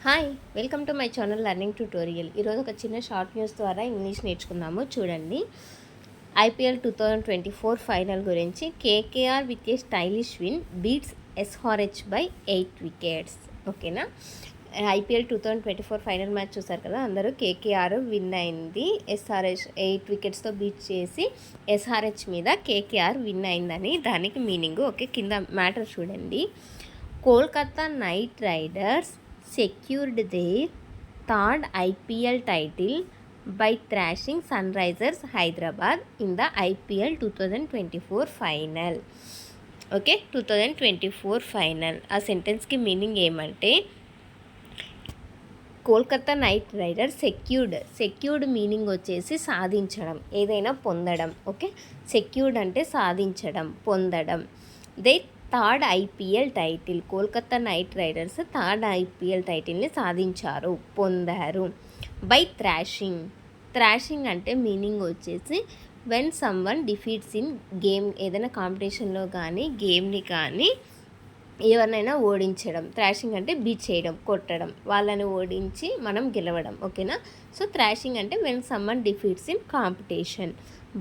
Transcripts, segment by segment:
Hi, welcome to my channel learning tutorial. ఈరోజు ఒక చిన్న షార్ట్ న్యూస్ ద్వారా ఇంగ్లీష్ నేర్చుకుందాము. చూడండి, ఐపీఎల్ 2024 ఫైనల్ గురించి. KKR with a stylish win beats SRH by 8 wickets. ఓకేనా, ఐపీఎల్ 2024 ఫైనల్ మ్యాచ్ చూసారు కదా అందరూ. కేకేఆర్ విన్ అయింది, ఎస్ఆర్హెచ్ 8 వికెట్స్తో బీట్ చేసి ఎస్ఆర్హెచ్ మీద కేకేఆర్ విన్ అయిందని దానికి మీనింగ్. ఓకే, కింద మ్యాటర్ చూడండి. Kolkata Knight Riders secured their third IPL title by thrashing Sunrisers Hyderabad in the IPL 2024 final. Okay, 2024 final. ఆ సెంటెన్స్కి మీనింగ్ ఏమంటే, Kolkata Knight Riders secured meaning వచ్చేసి సాధించడం, ఏదైనా పొందడం. ఓకే, సెక్యూర్డ్ అంటే సాధించడం, పొందడం. They third IPL title, Kolkata Knight Riders third IPL టైటిల్ని సాధించారు, పొందారు. బై థ్రాషింగ్ అంటే మీనింగ్ వచ్చేసి when someone defeats in game, ఏదైనా కాంపిటీషన్లో కానీ గేమ్ని కానీ ఎవరినైనా ఓడించడం. థ్రాషింగ్ అంటే బీట్ చేయడం, కొట్టడం, వాళ్ళని ఓడించి మనం గెలవడం. ఓకేనా, సో థ్రాషింగ్ అంటే when someone defeats in competition.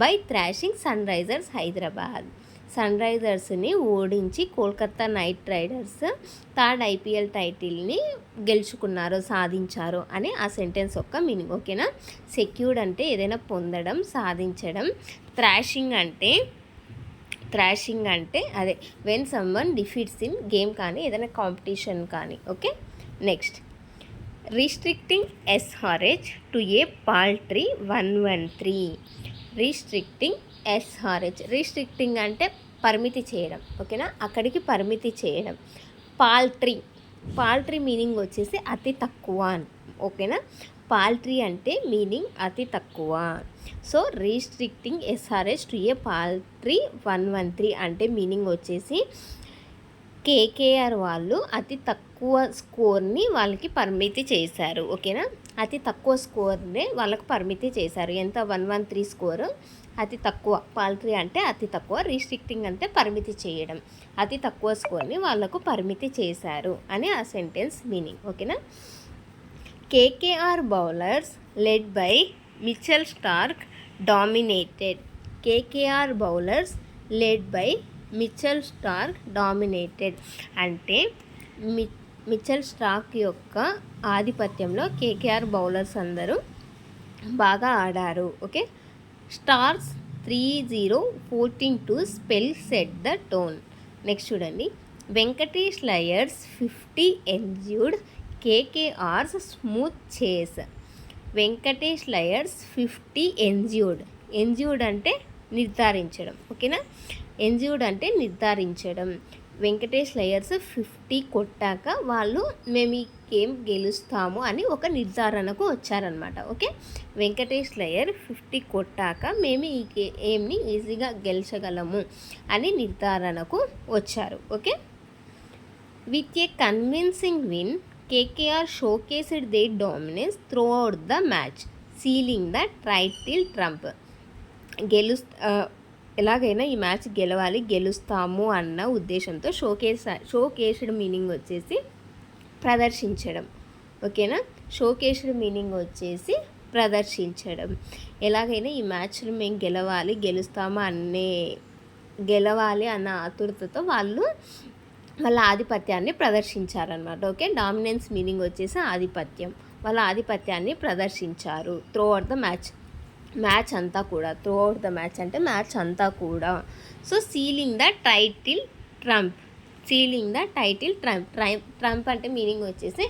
By thrashing Sunrisers Hyderabad, సన్ రైజర్స్ని ఓడించి Kolkata Knight Riders third IPL టైటిల్ని గెలుచుకున్నారు, సాధించారు అని ఆ సెంటెన్స్ యొక్క మీనింగ్. ఓకేనా, సెక్యూర్డ్ అంటే ఏదైనా పొందడం, సాధించడం. థ్రాషింగ్ అంటే అదే when someone defeats in game కానీ ఏదైనా కాంపిటీషన్ కానీ. Okay, next, restricting SRH to A poultry 113. Restricting అంటే పరిమితి చేయడం. ఓకేనా, అక్కడికి పరిమితి చేయడం. పాల్ట్రీ మీనింగ్ వచ్చేసి అతి తక్కువ. ఓకేనా, పాల్ట్రీ అంటే మీనింగ్ అతి తక్కువ. So restricting SRH to A poultry 113 అంటే మీనింగ్ వచ్చేసి కేకేఆర్ వాళ్ళు అతి తక్కువ స్కోర్ని వాళ్ళకి పరిమితి చేశారు. ఓకేనా, అతి తక్కువ స్కోర్నే వాళ్ళకి పరిమితి చేశారు. ఎంత? 113 స్కోరు, అతి తక్కువ. పాల్ట్రీ అంటే అతి తక్కువ, రిస్ట్రిక్టింగ్ అంటే పరిమితి చేయడం. అతి తక్కువ స్కోర్ని వాళ్ళకు పరిమితి చేశారు అని ఆ సెంటెన్స్ మీనింగ్. ఓకేనా, KKR bowlers led by Mitchell Starc dominated. KKR bowlers led by Mitchell Starc dominated అంటే మిచెల్ స్టార్క్ యొక్క ఆధిపత్యంలో కేకేఆర్ బౌలర్స్ అందరూ బాగా ఆడారు. Okay, stars 30-14 to spell set the tone. Next చూడండి, వెంకటేష్ లయర్స్ 50 ఎంజ్యూర్డ్ కేకేఆర్స్ స్మూత్ చేస్. Venkatesh liars 50 ఎంజ్యూర్డ్ అంటే నిర్ధారించడం. ఓకేనా, ఎంజ్యూర్డ్ అంటే నిర్ధారించడం. వెంకటేష్ లయర్స్ 50 కొట్టాక వాళ్ళు మేము ఈ గేమ్ గెలుస్తాము అని ఒక నిర్ధారణకు వచ్చారనమాట. ఓకే, వెంకటేష్ లయర్ 50 కొట్టాక మేము ఈ గేమ్ని ఈజీగా గెలిచగలము అని నిర్ధారణకు వచ్చారు. Okay, with a convincing win KKR showcased their dominance throughout the match sealing the title triumph. ఎలాగైనా ఈ మ్యాచ్ గెలుస్తాము అన్న ఉద్దేశంతో షోకేస్డ్ మీనింగ్ వచ్చేసి ప్రదర్శించడం. ఓకేనా, షోకేస్డ్ మీనింగ్ వచ్చేసి ప్రదర్శించడం. ఎలాగైనా ఈ మ్యాచ్ను మేము గెలవాలి అన్న ఆతురతతో వాళ్ళు వాళ్ళ ఆధిపత్యాన్ని ప్రదర్శించారనమాట. ఓకే, డామినెన్స్ మీనింగ్ వచ్చేసి ఆధిపత్యం. వాళ్ళ ఆధిపత్యాన్ని ప్రదర్శించారు త్రూ అవుట్ ద మ్యాచ్ అంతా కూడా. త్రూ అవుట్ ద మ్యాచ్ అంటే మ్యాచ్ అంతా కూడా. So ceiling the title Trump అంటే మీనింగ్ వచ్చేసి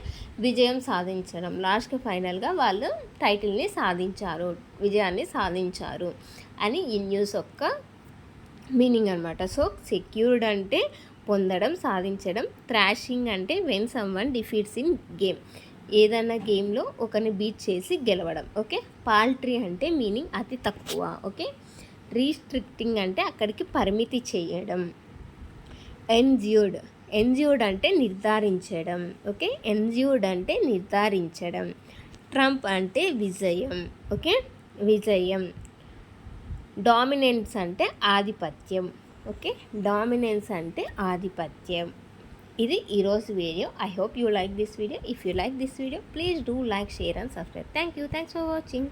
విజయం సాధించడం. లాస్ట్కి ఫైనల్గా వాళ్ళు టైటిల్ని సాధించారు, విజయాన్ని సాధించారు అని ఈ న్యూస్ యొక్క మీనింగ్ అనమాట. సో సెక్యూర్డ్ అంటే పొందడం, సాధించడం. థ్రాషింగ్ అంటే when someone defeats in game, ఏదైనా గేమ్లో ఒకరిని బీట్ చేసి గెలవడం. ఓకే, పాల్ట్రీ అంటే మీనింగ్ అతి తక్కువ. ఓకే, రీస్ట్రిక్టింగ్ అంటే అక్కడికి పరిమితి చేయడం. ఎంజ్యూర్డ్ అంటే నిర్ధారించడం. ఓకే, ఎంజ్యూర్డ్ అంటే నిర్ధారించడం. ట్రంప్ అంటే విజయం. ఓకే, విజయం. డామినెన్స్ అంటే ఆధిపత్యం. ఓకే, డామినెన్స్ అంటే ఆధిపత్యం. ఇది ఈరోజు video. I hope you like this video. If you like this video please do like, share and subscribe. Thanks for watching.